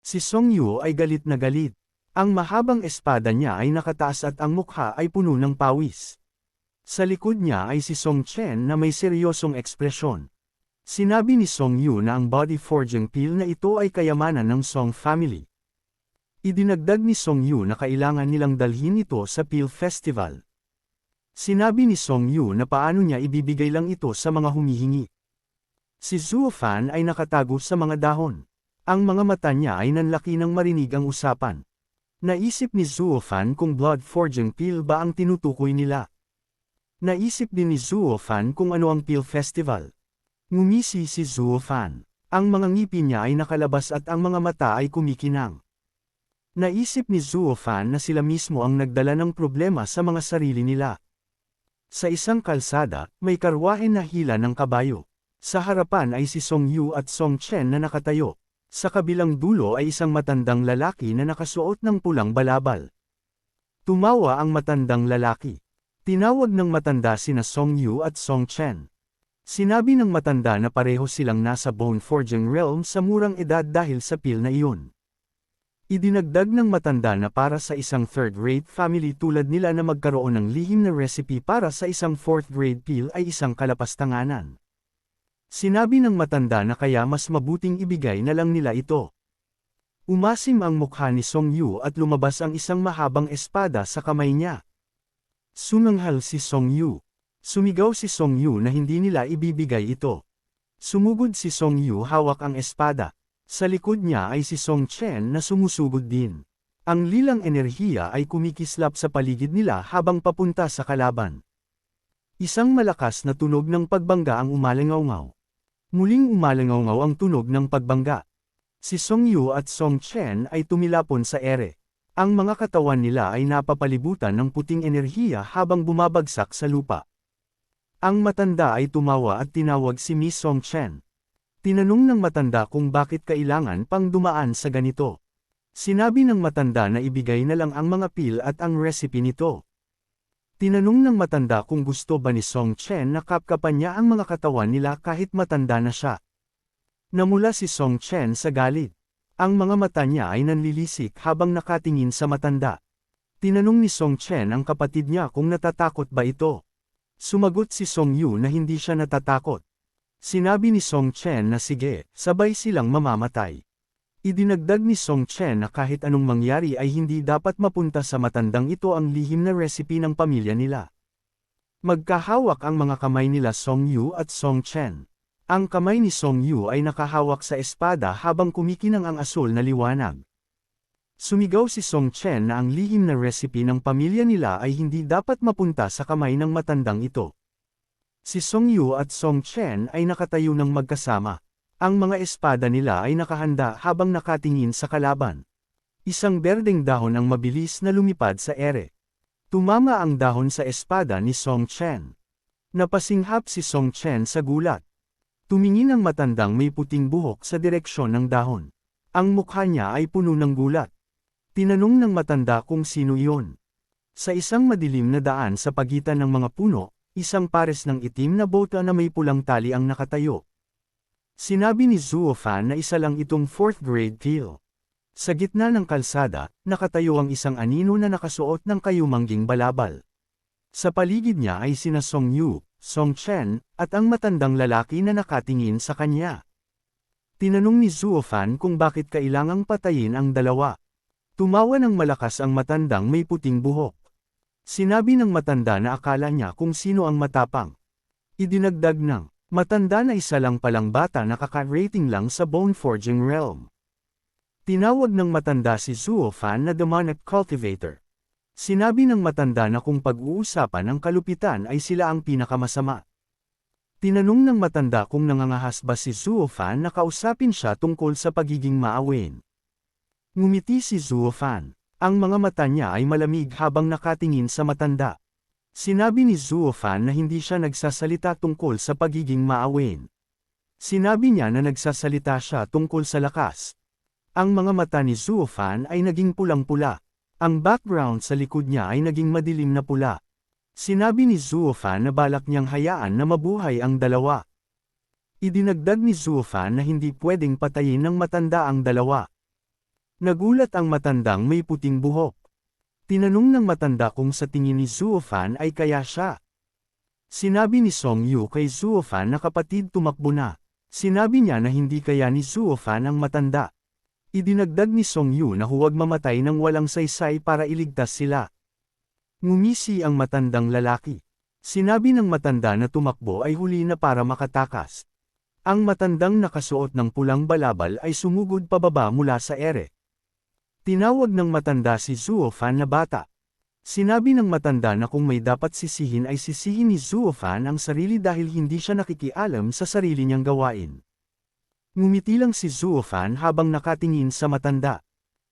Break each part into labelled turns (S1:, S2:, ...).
S1: Si Song Yu ay galit na galit. Ang mahabang espada niya ay nakataas at ang mukha ay puno ng pawis. Sa likod niya ay si Song Chen na may seryosong ekspresyon. Sinabi ni Song Yu na ang body forging peel na ito ay kayamanan ng Song family. Idinagdag ni Song Yu na kailangan nilang dalhin ito sa Peel Festival. Sinabi ni Song Yu na paano niya ibibigay lang ito sa mga humihingi. Si Zuo Fan ay nakatago sa mga dahon. Ang mga mata niya ay nanlaki nang marinig ang usapan. Naisip ni Zuo Fan kung blood forging peel ba ang tinutukoy nila. Naisip din ni Zuo Fan kung ano ang Peel Festival. Ngumisi si Zuo Fan. Ang mga ngipin niya ay nakalabas at ang mga mata ay kumikinang. Naisip ni Zuo Fan na sila mismo ang nagdala ng problema sa mga sarili nila. Sa isang kalsada, may karwahe na hila ng kabayo. Sa harapan ay si Song Yu at Song Chen na nakatayo. Sa kabilang dulo ay isang matandang lalaki na nakasuot ng pulang balabal. Tumawa ang matandang lalaki. Tinawag ng matanda sina Song Yu at Song Chen. Sinabi ng matanda na pareho silang nasa bone forging realm sa murang edad dahil sa peel na iyon. Idinagdag ng matanda na para sa isang third-rate family tulad nila na magkaroon ng lihim na recipe para sa isang fourth-grade peel ay isang kalapastanganan. Sinabi ng matanda na kaya mas mabuting ibigay na lang nila ito. Umasim ang mukha ni Song Yu at lumabas ang isang mahabang espada sa kamay niya. Sumanghal si Song Yu. Sumigaw si Song Yu na hindi nila ibibigay ito. Sumugod si Song Yu hawak ang espada. Sa likod niya ay si Song Chen na sumusugod din. Ang lilang enerhiya ay kumikislap sa paligid nila habang papunta sa kalaban. Isang malakas na tunog ng pagbangga ang umalangaw-ngaw. Muling umalangaw-ngaw ang tunog ng pagbangga. Si Song Yu at Song Chen ay tumilapon sa ere. Ang mga katawan nila ay napapalibutan ng puting enerhiya habang bumabagsak sa lupa. Ang matanda ay tumawa at tinawag si Miss Song Chen. Tinanong ng matanda kung bakit kailangan pang dumaan sa ganito. Sinabi ng matanda na ibigay na lang ang mga peel at ang recipe nito. Tinanong ng matanda kung gusto ba ni Song Chen na kapkapan niya ang mga katawan nila kahit matanda na siya. Namula si Song Chen sa galit. Ang mga mata niya ay nanlilisik habang nakatingin sa matanda. Tinanong ni Song Chen ang kapatid niya kung natatakot ba ito. Sumagot si Song Yu na hindi siya natatakot. Sinabi ni Song Chen na sige, sabay silang mamamatay. Idinagdag ni Song Chen na kahit anong mangyari ay hindi dapat mapunta sa matandang ito ang lihim na recipe ng pamilya nila. Magkahawak ang mga kamay nila Song Yu at Song Chen. Ang kamay ni Song Yu ay nakahawak sa espada habang kumikinang ang asul na liwanag. Sumigaw si Song Chen na ang lihim na recipe ng pamilya nila ay hindi dapat mapunta sa kamay ng matandang ito. Si Song Yu at Song Chen ay nakatayo ng magkasama. Ang mga espada nila ay nakahanda habang nakatingin sa kalaban. Isang berdeng dahon ang mabilis na lumipad sa ere. Tumama ang dahon sa espada ni Song Chen. Napasinghap si Song Chen sa gulat. Tumingin ang matandang may puting buhok sa direksyon ng dahon. Ang mukha niya ay puno ng gulat. Tinanong ng matanda kung sino iyon. Sa isang madilim na daan sa pagitan ng mga puno, isang pares ng itim na bota na may pulang tali ang nakatayo. Sinabi ni Zuo Fan na isa lang itong fourth grade peel. Sa gitna ng kalsada, nakatayo ang isang anino na nakasuot ng kayumangging balabal. Sa paligid niya ay sina Song Yu, Song Chen, at ang matandang lalaki na nakatingin sa kanya. Tinanong ni Zuo Fan kung bakit kailangang patayin ang dalawa. Tumawa ng malakas ang matandang may puting buhok. Sinabi ng matanda na akala niya kung sino ang matapang. Idinagdag ng matanda na isa lang palang bata na kaka-rating lang sa bone forging realm. Tinawag ng matanda si Zuo Fan na demonic cultivator. Sinabi ng matanda na kung pag-uusapan ang kalupitan ay sila ang pinakamasama. Tinanong ng matanda kung nangangahas ba si Zuo Fan na kausapin siya tungkol sa pagiging maawin. Ngumiti si Zuo Fan. Ang mga mata niya ay malamig habang nakatingin sa matanda. Sinabi ni Zuo Fan na hindi siya nagsasalita tungkol sa pagiging maawin. Sinabi niya na nagsasalita siya tungkol sa lakas. Ang mga mata ni Zuo Fan ay naging pulang-pula. Ang background sa likod niya ay naging madilim na pula. Sinabi ni Zuo Fan na balak niyang hayaan na mabuhay ang dalawa. Idinagdag ni Zuo Fan na hindi pwedeng patayin ng matanda ang dalawa. Nagulat ang matandang may puting buhok. Tinanong ng matanda kung sa tingin ni Zuofan ay kaya siya. Sinabi ni Song Yu kay Zuofan na kapatid tumakbo na. Sinabi niya na hindi kaya ni Zuofan ang matanda. Idinagdag ni Song Yu na huwag mamatay ng walang saysay para iligtas sila. Ngumisi ang matandang lalaki. Sinabi ng matanda na tumakbo ay huli na para makatakas. Ang matandang nakasuot ng pulang balabal ay sumugod pababa mula sa ere. Tinawag ng matanda si Zuofan na bata. Sinabi ng matanda na kung may dapat sisihin ay sisihin ni Zuofan ang sarili dahil hindi siya nakikialam sa sarili niyang gawain. Ngumiti lang si Zuofan habang nakatingin sa matanda.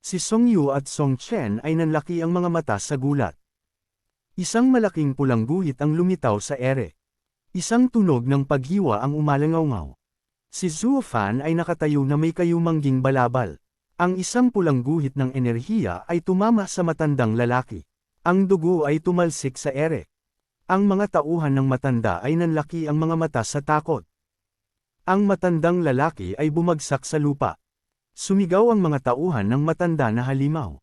S1: Si Song Yu at Song Chen ay nanlaki ang mga mata sa gulat. Isang malaking pulang guhit ang lumitaw sa ere. Isang tunog ng paghiwa ang umalangaw-ngaw. Si Zuofan ay nakatayo na may kayumangging balabal. Ang isang pulang guhit ng enerhiya ay tumama sa matandang lalaki. Ang dugo ay tumalsik sa ere. Ang mga tauhan ng matanda ay nanlaki ang mga mata sa takot. Ang matandang lalaki ay bumagsak sa lupa. Sumigaw ang mga tauhan ng matanda na halimaw.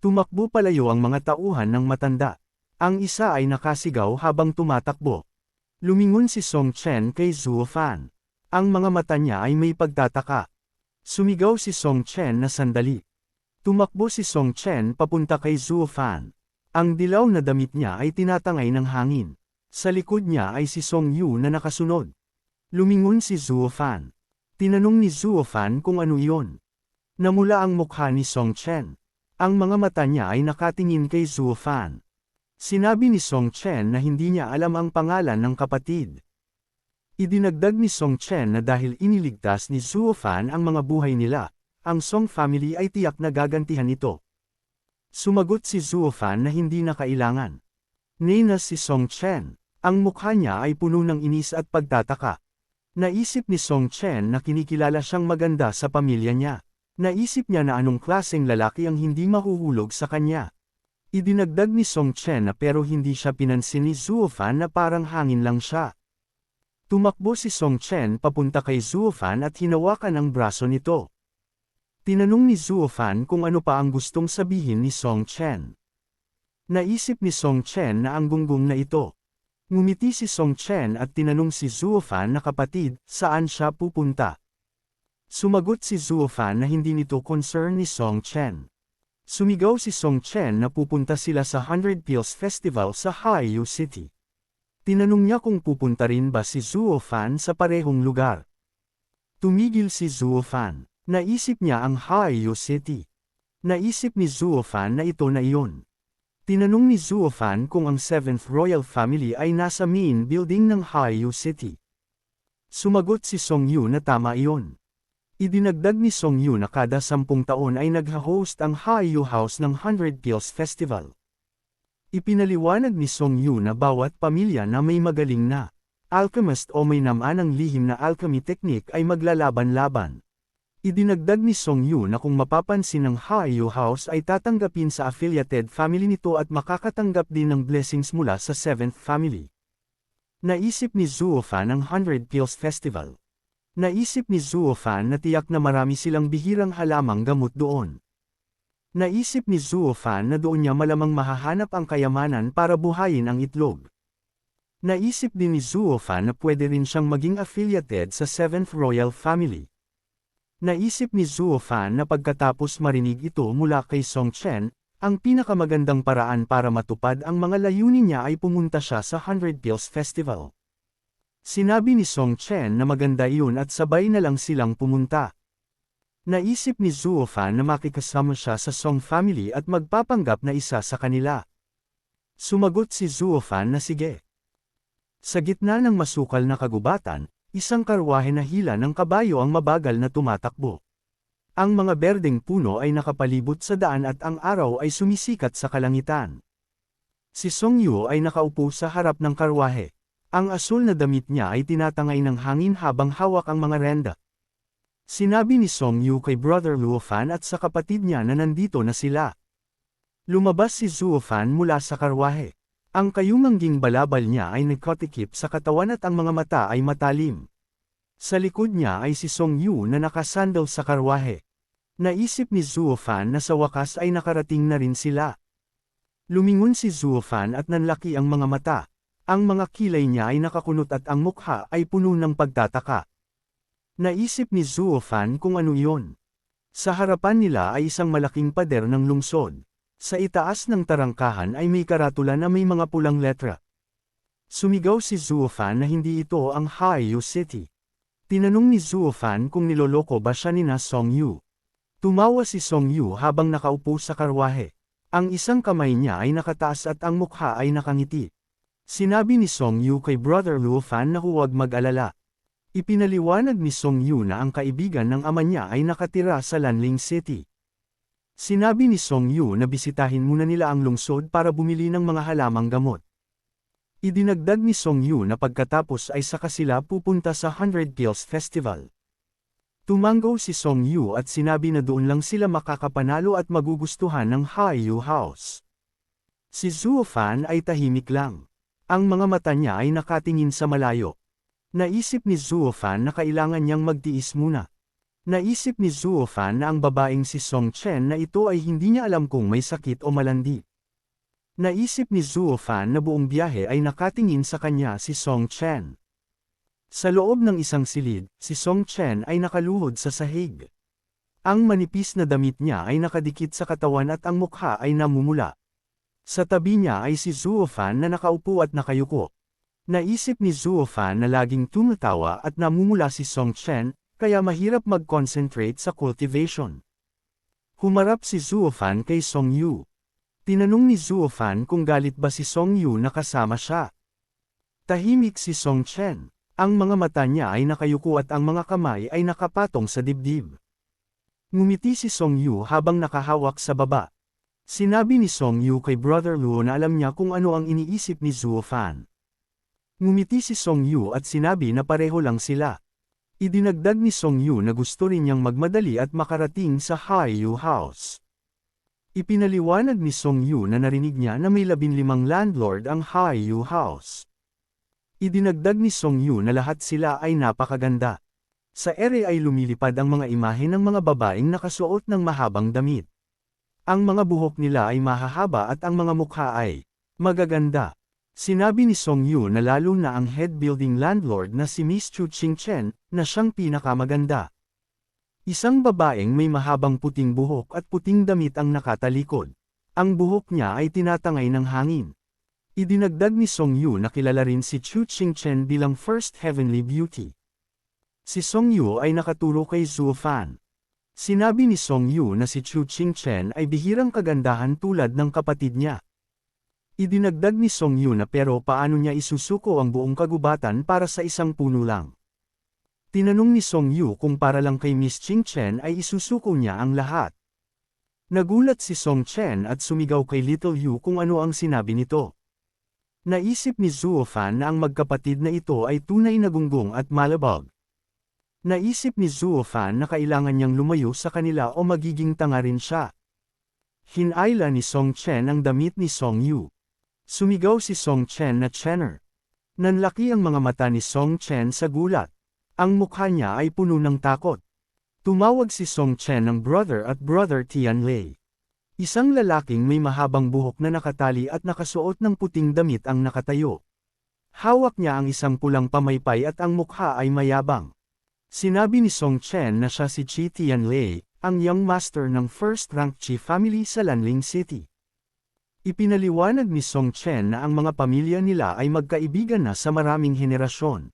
S1: Tumakbo palayo ang mga tauhan ng matanda. Ang isa ay nakasigaw habang tumatakbo. Lumingon si Song Chen kay Zuofan. Ang mga mata niya ay may pagtataka. Sumigaw si Song Chen na sandali. Tumakbo si Song Chen papunta kay Zuofan. Ang dilaw na damit niya ay tinatangay ng hangin. Sa likod niya ay si Song Yu na nakasunod. Lumingon si Zuofan. Tinanong ni Zuofan kung ano iyon. Namula ang mukha ni Song Chen. Ang mga mata niya ay nakatingin kay Zuofan. Sinabi ni Song Chen na hindi niya alam ang pangalan ng kapatid. Idinagdag ni Song Chen na dahil iniligtas ni Zuofan ang mga buhay nila, ang Song family ay tiyak na gagantihan ito. Sumagot si Zuofan na hindi na kailangan. Ninas si Song Chen. Ang mukha niya ay puno ng inis at pagtataka. Naisip ni Song Chen na kinikilala siyang maganda sa pamilya niya. Naisip niya na anong klaseng lalaki ang hindi mahuhulog sa kanya. Idinagdag ni Song Chen na pero hindi siya pinansin ni Zuofan na parang hangin lang siya. Tumakbo si Song Chen papunta kay Zuofan at hinawakan ang braso nito. Tinanong ni Zuofan kung ano pa ang gustong sabihin ni Song Chen. Naisip ni Song Chen na ang gunggong na ito. Ngumiti si Song Chen at tinanong si Zuofan na kapatid, saan siya pupunta. Sumagot si Zuofan na hindi nito concern ni Song Chen. Sumigaw si Song Chen na pupunta sila sa 100 Pills Festival sa Haiyu City. Tinanong niya kung pupunta rin ba si Zuofan sa parehong lugar. Tumigil si Zuofan. Naisip niya ang Haiyu City. Naisip ni Zuofan na ito na iyon. Tinanong ni Zuofan kung ang 7th Royal Family ay nasa main building ng Haiyu City. Sumagot si Song Yu na tama iyon. Idinagdag ni Song Yu na kada 10 taon ay nagha-host ang Haiyu House ng 100 Pills Festival. Ipinaliwanag ni Song Yu na bawat pamilya na may magaling na alchemist o may namanang lihim na alchemy technique ay maglalaban-laban. Idinagdag ni Song Yu na kung mapapansin ng Haiyu House ay tatanggapin sa affiliated family nito at makakatanggap din ng blessings mula sa 7th family. Naisip ni Zuofan ang 100 Pills Festival. Naisip ni Zuofan na tiyak na marami silang bihirang halamang gamot doon. Naisip ni Zuofan na doon niya malamang mahahanap ang kayamanan para buhayin ang itlog. Naisip din ni Zuofan na pwede rin siyang maging affiliated sa 7th Royal Family. Naisip ni Zuofan na pagkatapos marinig ito mula kay Song Chen, ang pinakamagandang paraan para matupad ang mga layunin niya ay pumunta siya sa 100 Pills Festival. Sinabi ni Song Chen na maganda iyon at sabay na lang silang pumunta. Naisip ni Zuofan na makikasama siya sa Song family at magpapanggap na isa sa kanila. Sumagot si Zuofan na sige. Sa gitna ng masukal na kagubatan, isang karwahe na hila ng kabayo ang mabagal na tumatakbo. Ang mga berdeng puno ay nakapalibot sa daan at ang araw ay sumisikat sa kalangitan. Si Song Yu ay nakaupo sa harap ng karwahe. Ang asul na damit niya ay tinatangay ng hangin habang hawak ang mga renda. Sinabi ni Song Yu kay Brother Luofan at sa kapatid niya na nandito na sila. Lumabas si Zuofan mula sa karwahe. Ang kayumangging balabal niya ay nagkotikip sa katawan at ang mga mata ay matalim. Sa likod niya ay si Song Yu na nakasandal sa karwahe. Naisip ni Zuofan na sa wakas ay nakarating na rin sila. Lumingon si Zuofan at nanlaki ang mga mata. Ang mga kilay niya ay nakakunot at ang mukha ay puno ng pagtataka. Naisip ni Zuofan kung ano iyon. Sa harapan nila ay isang malaking pader ng lungsod. Sa itaas ng tarangkahan ay may karatula na may mga pulang letra. Sumigaw si Zuofan na hindi ito ang Haiyu City. Tinanong ni Zuofan kung niloloko ba siya ni na Songyu. Tumawa si Songyu habang nakaupo sa karwahe. Ang isang kamay niya ay nakataas at ang mukha ay nakangiti. Sinabi ni Songyu kay Brother Luofan na huwag mag-alala. Ipinaliwanag ni Songyu na ang kaibigan ng ama niya ay nakatira sa Lanling City. Sinabi ni Songyu na bisitahin muna nila ang lungsod para bumili ng mga halamang gamot. Idinagdag ni Songyu na pagkatapos ay saka sila pupunta sa 100 Pills Festival. Tumanggaw si Songyu at sinabi na doon lang sila makakapanalo at magugustuhan ng Haiyu House. Si Zuofan ay tahimik lang. Ang mga mata niya ay nakatingin sa malayo. Naisip ni Zuofan na kailangan niyang magtiis muna. Naisip ni Zuofan na ang babaeng si Song Chen na ito ay hindi niya alam kung may sakit o malandi. Naisip ni Zuofan na buong biyahe ay nakatingin sa kanya si Song Chen. Sa loob ng isang silid, si Song Chen ay nakaluhod sa sahig. Ang manipis na damit niya ay nakadikit sa katawan at ang mukha ay namumula. Sa tabi niya ay si Zuofan na nakaupo at nakayuko. Naisip ni Zuofan na laging tumatawa at namumula si Song Chen, kaya mahirap mag-concentrate sa cultivation. Humarap si Zuofan kay Songyu. Tinanong ni Zuofan kung galit ba si Songyu na kasama siya. Tahimik si Song Chen. Ang mga mata niya ay nakayuko at ang mga kamay ay nakapatong sa dibdib. Ngumiti si Songyu habang nakahawak sa baba. Sinabi ni Songyu kay Brother Luo na alam niya kung ano ang iniisip ni Zuofan. Ngumiti si Songyu at sinabi na pareho lang sila. Idinagdag ni Songyu na gusto rin niyang magmadali at makarating sa Haiyu House. Ipinaliwanag ni Songyu na narinig niya na may 15 landlord ang Haiyu House. Idinagdag ni Songyu na lahat sila ay napakaganda. Sa ere ay lumilipad ang mga imahe ng mga babaeng nakasuot ng mahabang damit. Ang mga buhok nila ay mahahaba at ang mga mukha ay magaganda. Sinabi ni Songyu na lalo na ang head building landlord na si Miss Chu Qingchen, na siyang pinakamaganda. Isang babaeng may mahabang puting buhok at puting damit ang nakatalikod. Ang buhok niya ay tinatangay ng hangin. Idinagdag ni Songyu na kilala rin si Chu Qingchen bilang First Heavenly Beauty. Si Songyu ay nakaturo kay Zuofan. Sinabi ni Songyu na si Chu Qingchen ay bihirang kagandahan tulad ng kapatid niya. Idinagdag ni Songyu na pero paano niya isusuko ang buong kagubatan para sa isang puno lang. Tinanong ni Songyu kung para lang kay Miss Qingchen ay isusuko niya ang lahat. Nagulat si Song Chen at sumigaw kay Little Yu kung ano ang sinabi nito. Naisip ni Zuofan na ang magkapatid na ito ay tunay na gunggong at malabag. Naisip ni Zuofan na kailangan niyang lumayo sa kanila o magiging tanga rin siya. Hinayla ni Song Chen ang damit ni Song Yu. Sumigaw si Song Chen na Chener. Nanlaki ang mga mata ni Song Chen sa gulat. Ang mukha niya ay puno ng takot. Tumawag si Song Chen ng brother at Brother Tianlei. Isang lalaking may mahabang buhok na nakatali at nakasuot ng puting damit ang nakatayo. Hawak niya ang isang pulang pamaypay at ang mukha ay mayabang. Sinabi ni Song Chen na siya si Chi Tianlei, ang young master ng first-rank Chi family sa Lanling City. Ipinaliwanag ni Song Chen na ang mga pamilya nila ay magkaibigan na sa maraming henerasyon.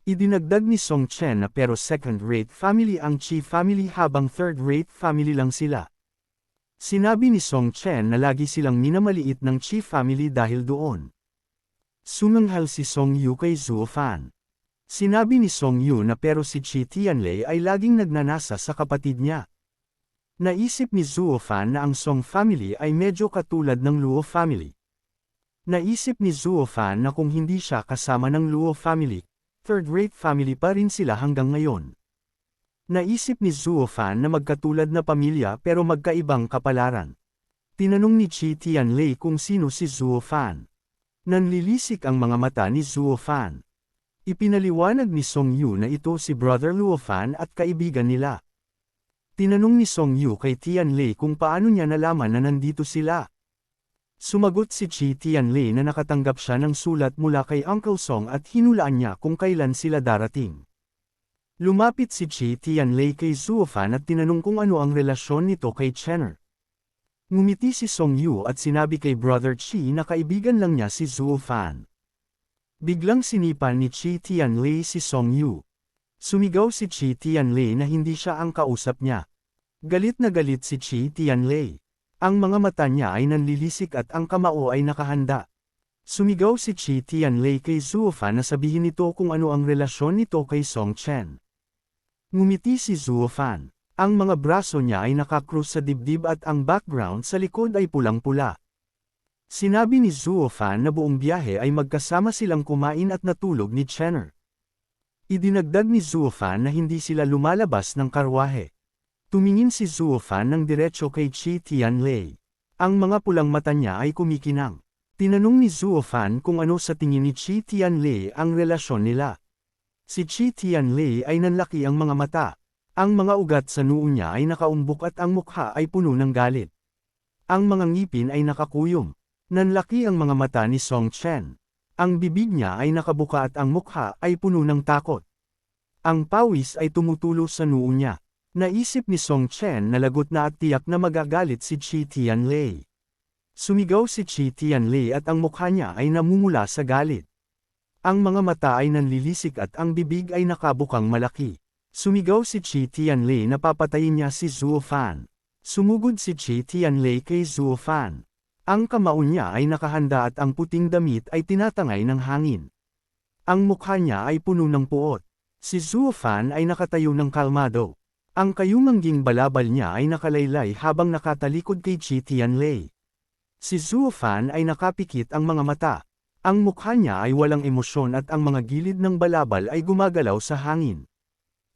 S1: Idinagdag ni Song Chen na pero second-rate family ang Chi family habang third-rate family lang sila. Sinabi ni Song Chen na lagi silang minamaliit ng Chi family dahil doon. Sumanghal si Song Yu kay Zuofan. Sinabi ni Song Yu na pero si Chi Tianlei ay laging nagnanasa sa kapatid niya. Naisip ni Zuofan na ang Song family ay medyo katulad ng Luo family. Naisip ni Zuofan na kung hindi siya kasama ng Luo family, third-rate family pa rin sila hanggang ngayon. Naisip ni Zuofan na magkatulad na pamilya pero magkaibang kapalaran. Tinanong ni Chi Tianlei kung sino si Zuofan. Nanlilisik ang mga mata ni Zuofan. Ipinaliwanag ni Song Yu na ito si Brother Luofan at kaibigan nila. Tinanong ni Song Yu kay Tianlei kung paano niya nalaman na nandito sila. Sumagot si Chi Tianlei na nakatanggap siya ng sulat mula kay Uncle Song at hinulaan niya kung kailan sila darating. Lumapit si Chi Tianlei kay Zuofan at tinanong kung ano ang relasyon nito kay Chenner. Ngumiti si Song Yu at sinabi kay Brother Chi na kaibigan lang niya si Zuofan. Biglang sinipan ni Chi Tianlei si Song Yu. Sumigaw si Chi Tianlei na hindi siya ang kausap niya. Galit na galit si Chi Tianlei. Ang mga mata niya ay nanlilisik at ang kamao ay nakahanda. Sumigaw si Chi Tianlei kay Zuofan na sabihin nito kung ano ang relasyon nito kay Song Chen. Ngumiti si Zuofan. Ang mga braso niya ay nakakrus sa dibdib at ang background sa likod ay pulang-pula. Sinabi ni Zuofan na buong biyahe ay magkasama silang kumain at natulog ni Chenner. Idinagdag ni Zuofan na hindi sila lumalabas ng karwahe. Tumingin si Zuofan ng diretso kay Chi Tianlei. Ang mga pulang mata niya ay kumikinang. Tinanong ni Zuofan kung ano sa tingin ni Chi Tianlei ang relasyon nila. Si Chi Tianlei ay nanlaki ang mga mata. Ang mga ugat sa noo niya ay nakaumbok at ang mukha ay puno ng galit. Ang mga ngipin ay nakakuyom. Nanlaki ang mga mata ni Song Chen. Ang bibig niya ay nakabuka at ang mukha ay puno ng takot. Ang pawis ay tumutulo sa noo niya. Naisip ni Song Chen na lagot na at tiyak na magagalit si Chi Tianlei. Sumigaw si Chi Tianlei at ang mukha niya ay namumula sa galit. Ang mga mata ay nanlilisik at ang bibig ay nakabukang malaki. Sumigaw si Chi Tianlei na papatayin niya si Zuofan. Sumugod si Chi Tianlei kay Zuofan. Ang kamao niya ay nakahanda at ang puting damit ay tinatangay ng hangin. Ang mukha niya ay puno ng puot. Si Zuofan ay nakatayo ng kalmado. Ang kayumangging balabal niya ay nakalaylay habang nakatalikod kay Chi Tianlei. Si Zuofan ay nakapikit ang mga mata. Ang mukha niya ay walang emosyon at ang mga gilid ng balabal ay gumagalaw sa hangin.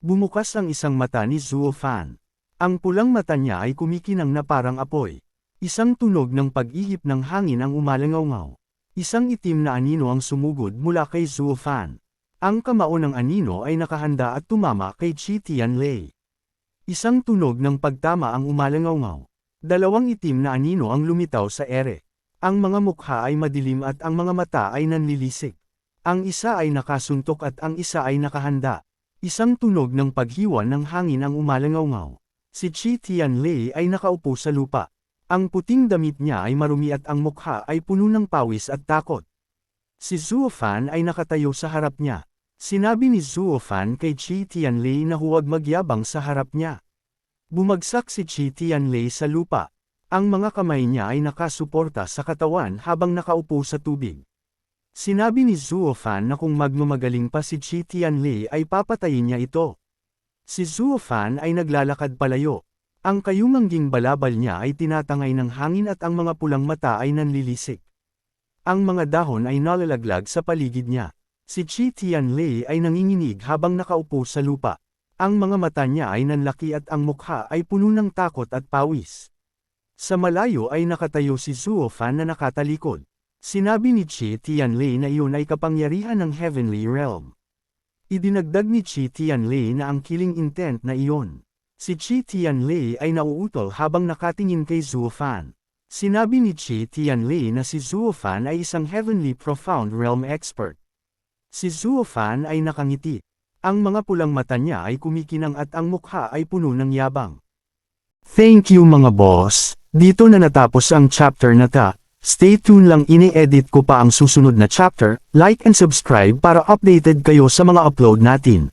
S1: Bumukas ang isang mata ni Zuofan. Ang pulang mata niya ay kumikinang na parang apoy. Isang tunog ng pag-ihip ng hangin ang umalangaw-ngaw. Isang itim na anino ang sumugod mula kay Zuofan. Ang kamao ng anino ay nakahanda at tumama kay Chi Tianlei. Isang tunog ng pagtama ang umalangaw-ngaw. Dalawang itim na anino ang lumitaw sa ere. Ang mga mukha ay madilim at ang mga mata ay nanlilisik. Ang isa ay nakasuntok at ang isa ay nakahanda. Isang tunog ng paghiwa ng hangin ang umalangaw-ngaw. Si Chi Tianlei ay nakaupo sa lupa. Ang puting damit niya ay marumi at ang mukha ay puno ng pawis at takot. Si Zuofan ay nakatayo sa harap niya. Sinabi ni Zuofan kay Chi Tianlei na huwag magyabang sa harap niya. Bumagsak si Chi Tianlei sa lupa. Ang mga kamay niya ay nakasuporta sa katawan habang nakaupo sa tubig. Sinabi ni Zuofan na kung magmamagaling pa si Chi Tianlei ay papatayin niya ito. Si Zuofan ay naglalakad palayo. Ang kayumangging balabal niya ay tinatangay ng hangin at ang mga pulang mata ay nanlilisik. Ang mga dahon ay nalalaglag sa paligid niya. Si Chi Tianlei ay nanginginig habang nakaupo sa lupa. Ang mga mata niya ay nanlaki at ang mukha ay puno ng takot at pawis. Sa malayo ay nakatayo si Zuofan na nakatalikod. Sinabi ni Chi Tianlei na iyon ay kapangyarihan ng Heavenly Realm. Idinagdag ni Chi Tianlei na ang killing intent na iyon. Si Chi Tianlei ay nauutol habang nakatingin kay Zuofan. Sinabi ni Chi Tianlei na si Zuofan ay isang Heavenly Profound Realm expert. Si Zuofan ay nakangiti. Ang mga pulang mata niya ay kumikinang at ang mukha ay puno ng yabang. Thank you mga boss. Dito na natapos ang chapter na ta. Stay tuned lang, ini-edit ko pa ang susunod na chapter. Like and subscribe para updated kayo sa mga upload natin.